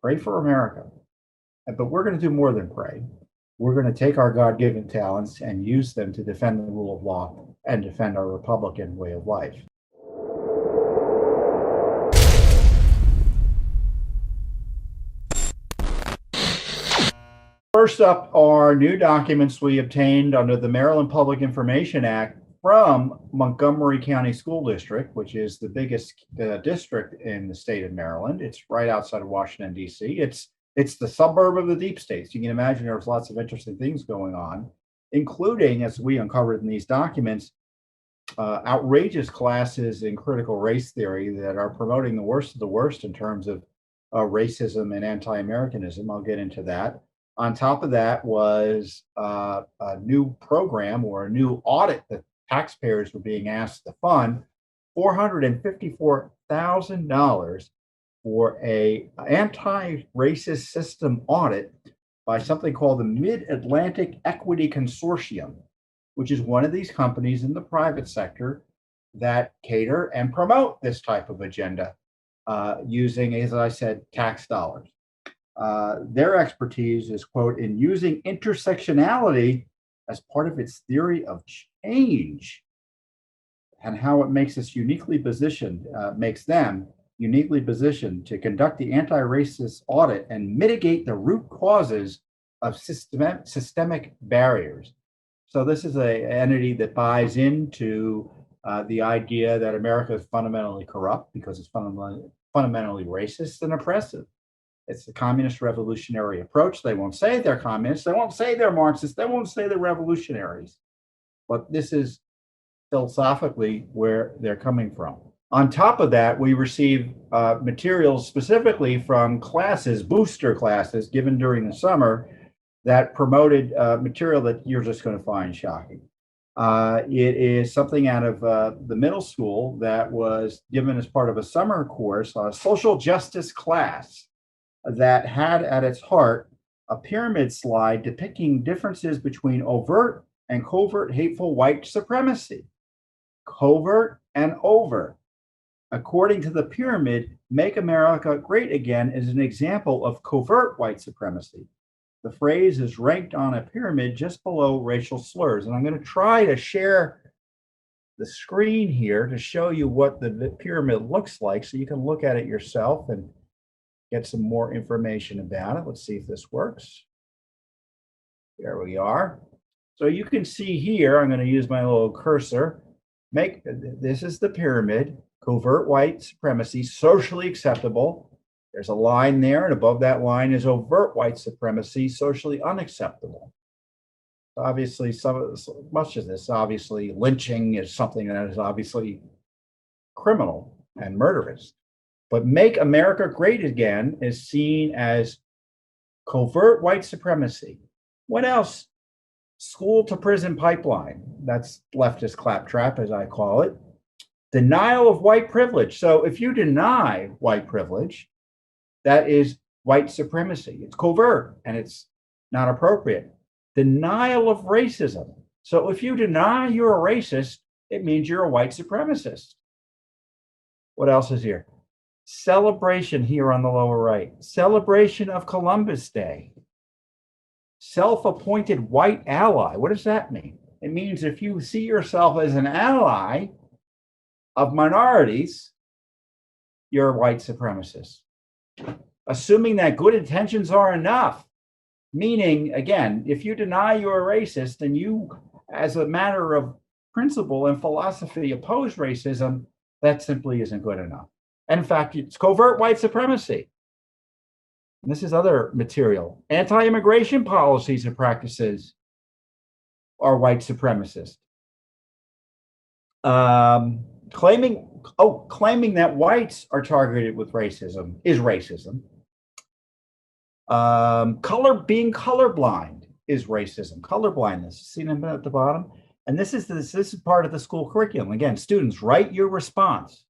Pray for America. But we're going to do more than pray. We're going to take our God-given talents and use them to defend the rule of law and defend our Republican way of life. First up are new documents we obtained under the Maryland Public Information Act from Montgomery County School District, which is the biggest district in the state of Maryland. It's right outside of Washington, D.C. It's the suburb of the deep states. You can imagine there's lots of interesting things going on, including, as we uncovered in these documents, outrageous classes in critical race theory that are promoting the worst of the worst in terms of racism and anti-Americanism. I'll get into that. On top of that was a new program or a new audit that taxpayers were being asked to fund, $454,000 for a anti-racist system audit by something called the Mid-Atlantic Equity Consortium, which is one of these companies in the private sector that cater and promote this type of agenda using, as I said, tax dollars. Their expertise is, quote, in using intersectionality as part of its theory of change and how it makes us uniquely positioned, makes them uniquely positioned to conduct the anti-racist audit and mitigate the root causes of systemic barriers. So this is an entity that buys into the idea that America is fundamentally corrupt because it's fundamentally racist and oppressive. It's the communist revolutionary approach. They won't say they're communists. They won't say they're Marxists. They won't say they're revolutionaries. But this is philosophically where they're coming from. On top of that, we receive materials specifically from classes, booster classes given during the summer that promoted material that you're just going to find shocking. It is something out of the middle school that was given as part of a summer course, a social justice class that had at its heart a pyramid slide depicting differences between overt and covert hateful white supremacy. Covert and overt. According to the pyramid, Make America Great Again is an example of covert white supremacy. The phrase is ranked on a pyramid just below racial slurs. And I'm going to try to share the screen here to show you what the pyramid looks like so you can look at it yourself and get some more information about it. Let's see if this works. There we are. So you can see here, I'm going to use my little cursor. This is the pyramid, covert white supremacy, socially acceptable. There's a line there, and above that line is overt white supremacy, socially unacceptable. Obviously, much of this, obviously, lynching is something that is obviously criminal and murderous. But Make America Great Again is seen as covert white supremacy. What else? School to prison pipeline. That's leftist claptrap, as I call it. Denial of white privilege. So if you deny white privilege, that is white supremacy. It's covert and it's not appropriate. Denial of racism. So if you deny you're a racist, it means you're a white supremacist. What else is here? Celebration here on the lower right. Celebration of Columbus Day. Self-appointed white ally. What does that mean? It means if you see yourself as an ally of minorities, you're a white supremacist. Assuming that good intentions are enough, meaning, again, if you deny you're a racist and you, as a matter of principle and philosophy, oppose racism, that simply isn't good enough. And in fact, it's covert white supremacy. And this is other material. Anti-immigration policies and practices are white supremacist. Claiming that whites are targeted with racism is racism. Being colorblind is racism. Colorblindness, see them at the bottom? And this is part of the school curriculum. Again, students, write your response.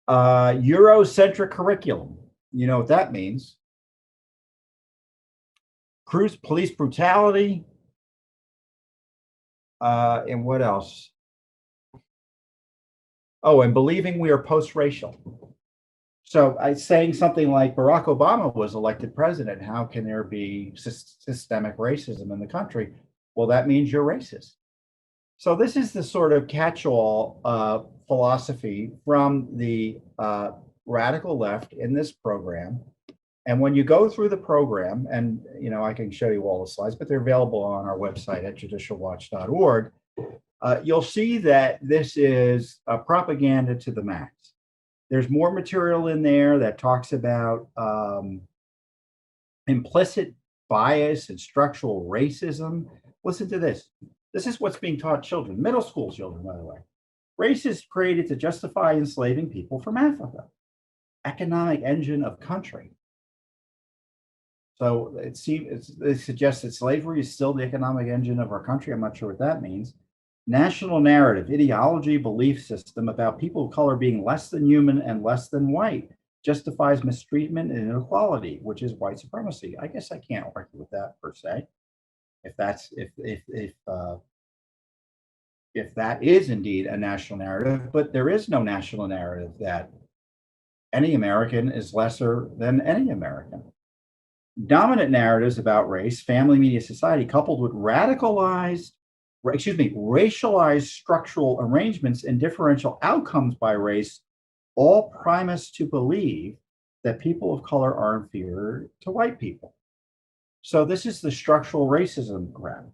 Eurocentric curriculum. You know what that means. Police brutality. And what else? Oh, and believing we are post-racial. So saying something like Barack Obama was elected president, how can there be systemic racism in the country? Well, that means you're racist. So this is the sort of catch-all philosophy from the radical left in this program. And when you go through the program, and I can show you all the slides, but they're available on our website at judicialwatch.org, you'll see that this is propaganda to the max. There's more material in there that talks about implicit bias and structural racism. Listen to this. This is what's being taught children, middle school children, by the way. Race is created to justify enslaving people from Africa, economic engine of country. So it suggests that slavery is still the economic engine of our country. I'm not sure what that means. National narrative, ideology, belief system about people of color being less than human and less than white justifies mistreatment and inequality, which is white supremacy. I guess I can't argue with that per se. If that is indeed a national narrative, but there is no national narrative that any American is lesser than any American. Dominant narratives about race, family, media, society, coupled with racialized structural arrangements and differential outcomes by race, all prime us to believe that people of color are inferior to white people. So this is the structural racism graph.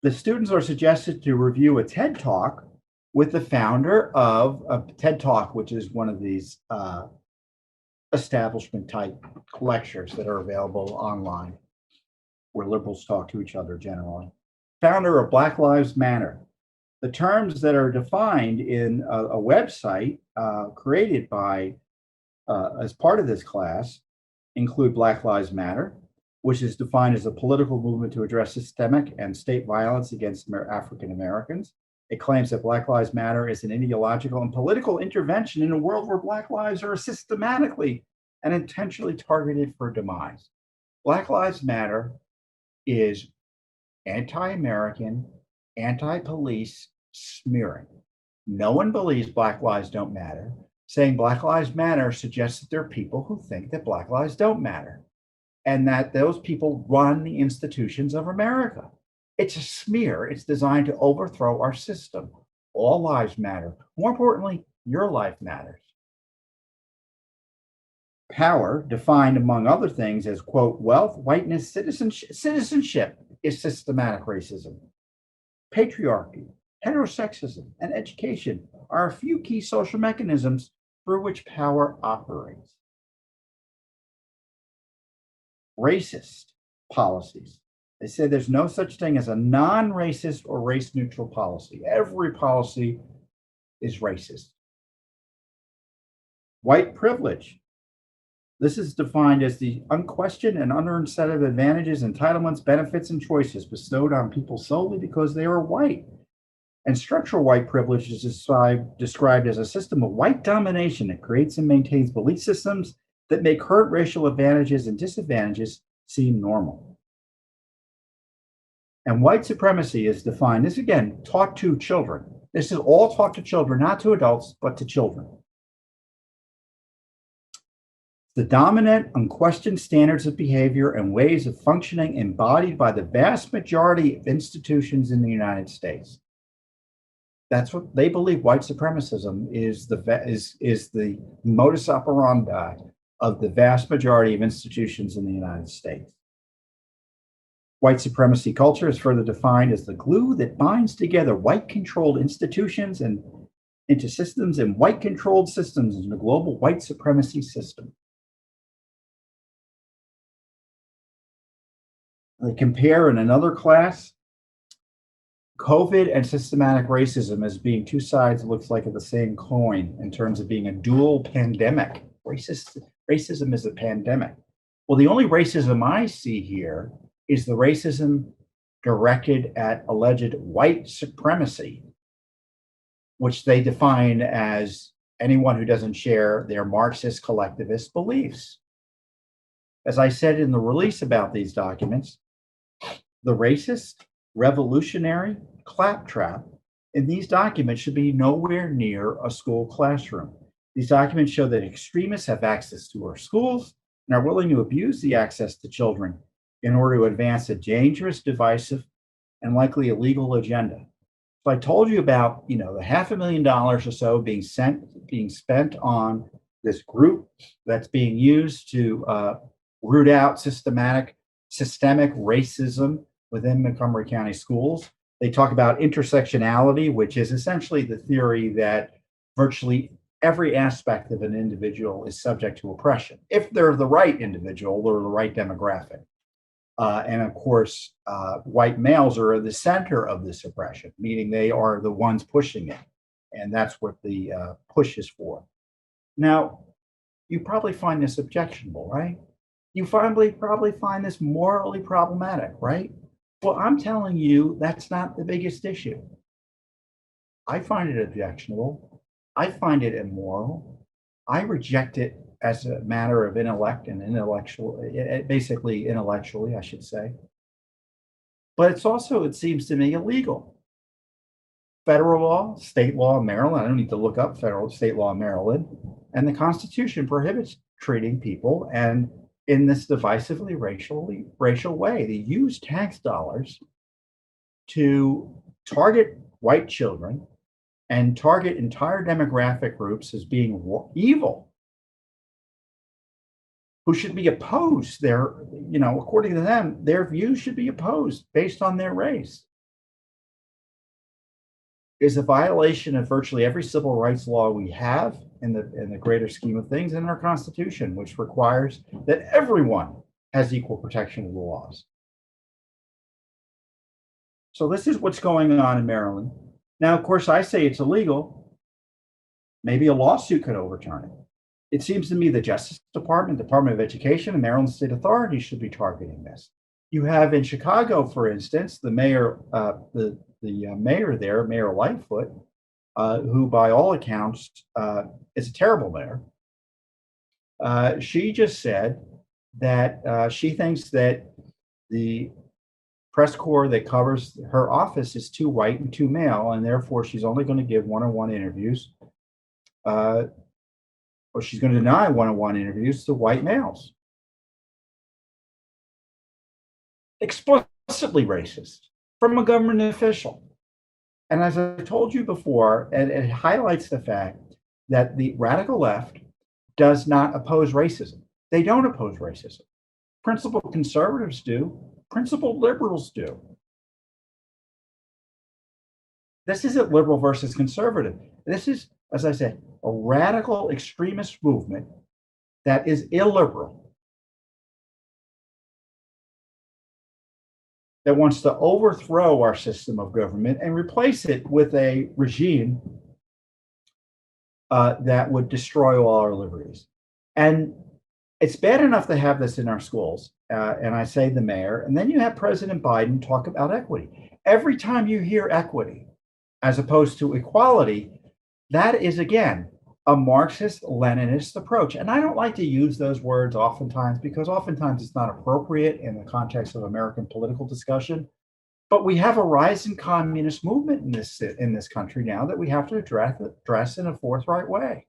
The students are suggested to review a TED Talk with the founder of a TED Talk, which is one of these establishment type lectures that are available online, where liberals talk to each other generally. Founder of Black Lives Matter. The terms that are defined in a website created by, as part of this class, include Black Lives Matter, which is defined as a political movement to address systemic and state violence against African Americans. It claims that Black Lives Matter is an ideological and political intervention in a world where Black lives are systematically and intentionally targeted for demise. Black Lives Matter is anti-American, anti-police smearing. No one believes Black lives don't matter. Saying Black Lives Matter suggests that there are people who think that Black lives don't matter, and that those people run the institutions of America. It's a smear. It's designed to overthrow our system. All lives matter. More importantly, your life matters. Power, defined among other things as, quote, wealth, whiteness, citizenship is systematic racism. Patriarchy, heterosexism, and education are a few key social mechanisms through which power operates. Racist policies. They say there's no such thing as a non-racist or race-neutral policy. Every policy is racist. White privilege. This is defined as the unquestioned and unearned set of advantages, entitlements, benefits, and choices bestowed on people solely because they are white. And structural white privilege is described as a system of white domination that creates and maintains belief systems that make current racial advantages and disadvantages seem normal. And white supremacy is defined, this again, taught to children. This is all taught to children, not to adults, but to children. The dominant, unquestioned standards of behavior and ways of functioning embodied by the vast majority of institutions in the United States. That's what they believe. White supremacism is the modus operandi of the vast majority of institutions in the United States. White supremacy culture is further defined as the glue that binds together white-controlled institutions and into systems and white-controlled systems in the global white supremacy system. They compare in another class COVID and systematic racism as being two sides that looks like of the same coin in terms of being a dual pandemic. Racism is a pandemic. Well, the only racism I see here is the racism directed at alleged white supremacy, which they define as anyone who doesn't share their Marxist collectivist beliefs. As I said in the release about these documents, the racist, revolutionary claptrap in these documents should be nowhere near a school classroom. These documents show that extremists have access to our schools and are willing to abuse the access to children in order to advance a dangerous, divisive, and likely illegal agenda. So I told you about, the $500,000 or so being spent on this group that's being used to root out systemic racism within Montgomery County schools. They talk about intersectionality, which is essentially the theory that virtually every aspect of an individual is subject to oppression if they're the right individual or the right demographic. And of course, white males are the center of this oppression, meaning they are the ones pushing it. And that's what the push is for. Now, you probably find this objectionable, right? You probably find this morally problematic, right? Well, I'm telling you, that's not the biggest issue. I find it objectionable. I find it immoral. I reject it as a matter of intellect and basically intellectually, I should say. But it's also, it seems to me, illegal. Federal law, state law in Maryland, I don't need to look up federal, state law in Maryland, and the Constitution prohibits treating people and in this divisively racial way. They use tax dollars to target white children and target entire demographic groups as being evil, who should be opposed. According to them, their views should be opposed based on their race. Is a violation of virtually every civil rights law we have in the greater scheme of things in our Constitution, which requires that everyone has equal protection of the laws. So this is what's going on in Maryland. Now, of course, I say it's illegal. Maybe a lawsuit could overturn it. It seems to me the Justice Department, Department of Education, and Maryland state authorities should be targeting this. You have in Chicago, for instance, the mayor, mayor there, Mayor Lightfoot, who by all accounts is a terrible mayor. She just said that she thinks that the press corps that covers her office is too white and too male, and therefore she's only going to give one-on-one interviews, or she's going to deny one-on-one interviews to white males. Explicitly racist from a government official. And as I told you before, and it highlights the fact that the radical left does not oppose racism. They don't oppose racism. Principled conservatives do. Principled liberals do. This isn't liberal versus conservative. This is, as I said, a radical extremist movement that is illiberal, that wants to overthrow our system of government and replace it with a regime that would destroy all our liberties. And it's bad enough to have this in our schools, and I say the mayor, and then you have President Biden talk about equity. Every time you hear equity, as opposed to equality, that is, again, a Marxist-Leninist approach. And I don't like to use those words oftentimes because oftentimes it's not appropriate in the context of American political discussion. But we have a rising communist movement in this country now that we have to address in a forthright way.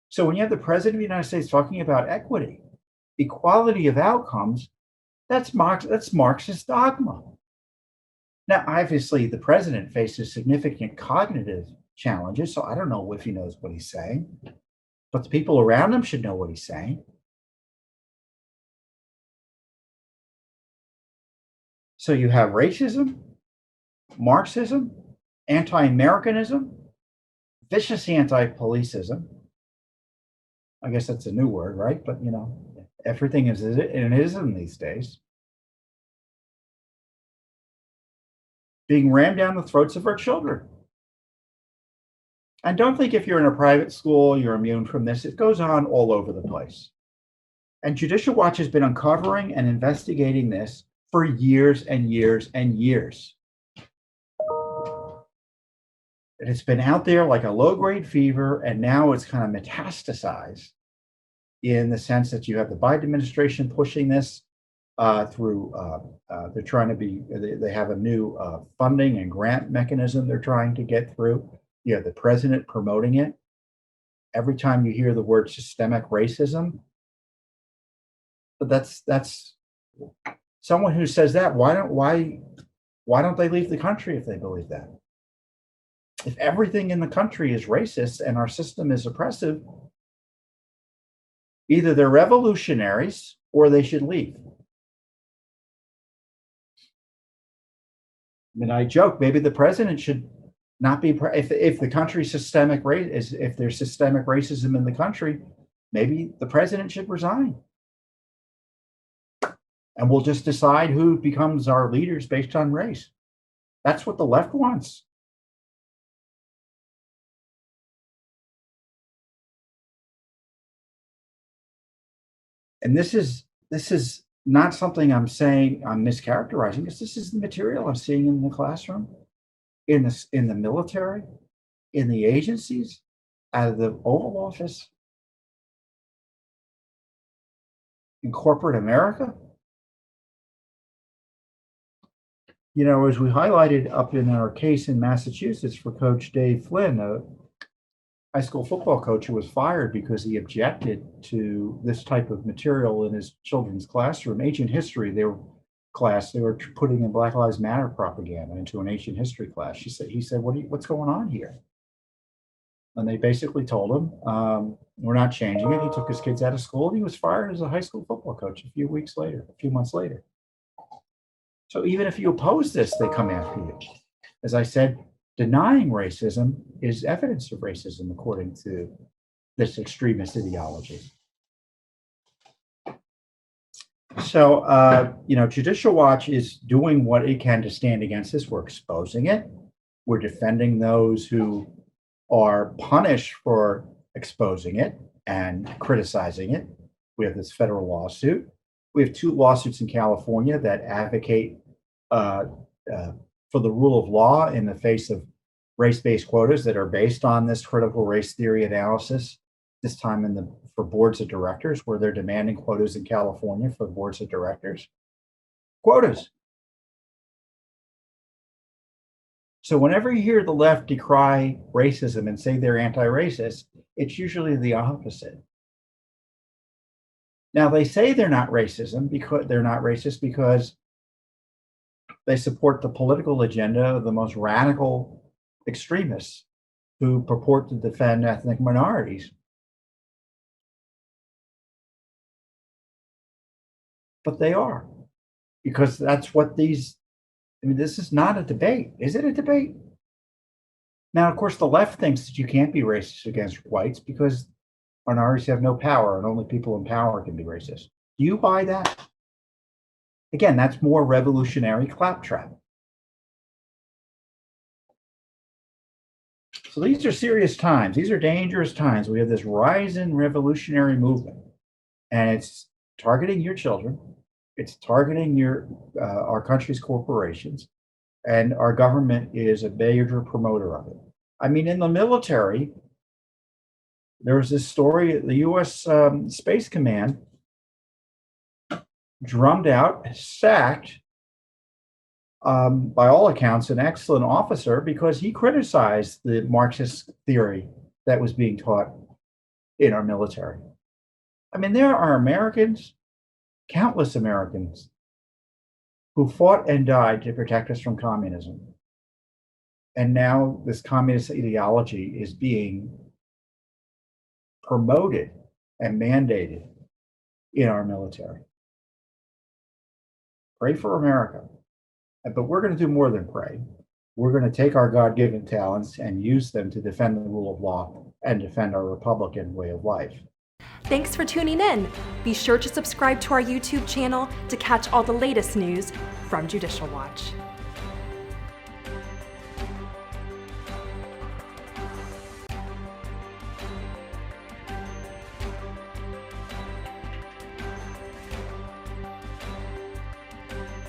So when you have the president of the United States talking about equity, equality of outcomes, that's Marxist dogma. Now, obviously, the president faces significant cognitive challenges, so I don't know if he knows what he's saying, but the people around him should know what he's saying. So you have racism, Marxism, anti-Americanism, vicious anti-policeism. I guess that's a new word, right? But everything is an ism these days. Being rammed down the throats of our children. And don't think if you're in a private school, you're immune from this. It goes on all over the place. And Judicial Watch has been uncovering and investigating this for years and years and years. And it's been out there like a low-grade fever, and now it's kind of metastasized in the sense that you have the Biden administration pushing this through, they're trying to they have a new funding and grant mechanism they're trying to get through. You have the president promoting it. every time you hear the word systemic racism. But that's someone who says that, why don't they leave the country if they believe that? If everything in the country is racist and our system is oppressive, either they're revolutionaries or they should leave. I mean, I joke, maybe the president should not be, if the country's systemic race, if there's systemic racism in the country, maybe the president should resign. And we'll just decide who becomes our leaders based on race. That's what the left wants. And this is not something I'm saying I'm mischaracterizing. This is the material I'm seeing in the classroom, in the military, in the agencies, out of the Oval Office, in corporate America. You know, as we highlighted up in our case in Massachusetts for Coach Dave Flynn, a high school football coach who was fired because he objected to this type of material in his children's classroom. Ancient history, they were putting in Black Lives Matter propaganda into an ancient history class. He said, what's going on here? And they basically told him, we're not changing it. He took his kids out of school and he was fired as a high school football coach a few months later. So even if you oppose this, they come after you. As I said, denying racism is evidence of racism, according to this extremist ideology. So, Judicial Watch is doing what it can to stand against this. We're exposing it. We're defending those who are punished for exposing it and criticizing it. We have this federal lawsuit. We have 2 lawsuits in California that advocate for the rule of law in the face of race-based quotas that are based on this critical race theory analysis, this time for boards of directors, where they're demanding quotas in California for boards of directors. Quotas. So whenever you hear the left decry racism and say they're anti-racist, it's usually the opposite. Now, they say they're not racist because they support the political agenda of the most radical extremists who purport to defend ethnic minorities. But they are, because that's what this is not a debate. Is it a debate? Now, of course, the left thinks that you can't be racist against whites because minorities have no power and only people in power can be racist. Do you buy that? Again, that's more revolutionary claptrap. So these are serious times. These are dangerous times. We have this rising revolutionary movement, and it's targeting your children. It's targeting our country's corporations, and our government is a major promoter of it. I mean, in the military, there was this story, the U.S. Space Command drummed out, sacked, by all accounts, an excellent officer because he criticized the Marxist theory that was being taught in our military. I mean, there are Americans, countless Americans, who fought and died to protect us from communism. And now this communist ideology is being promoted and mandated in our military. Pray for America. But we're going to do more than pray. We're going to take our God-given talents and use them to defend the rule of law and defend our Republican way of life. Thanks for tuning in. Be sure to subscribe to our YouTube channel to catch all the latest news from Judicial Watch.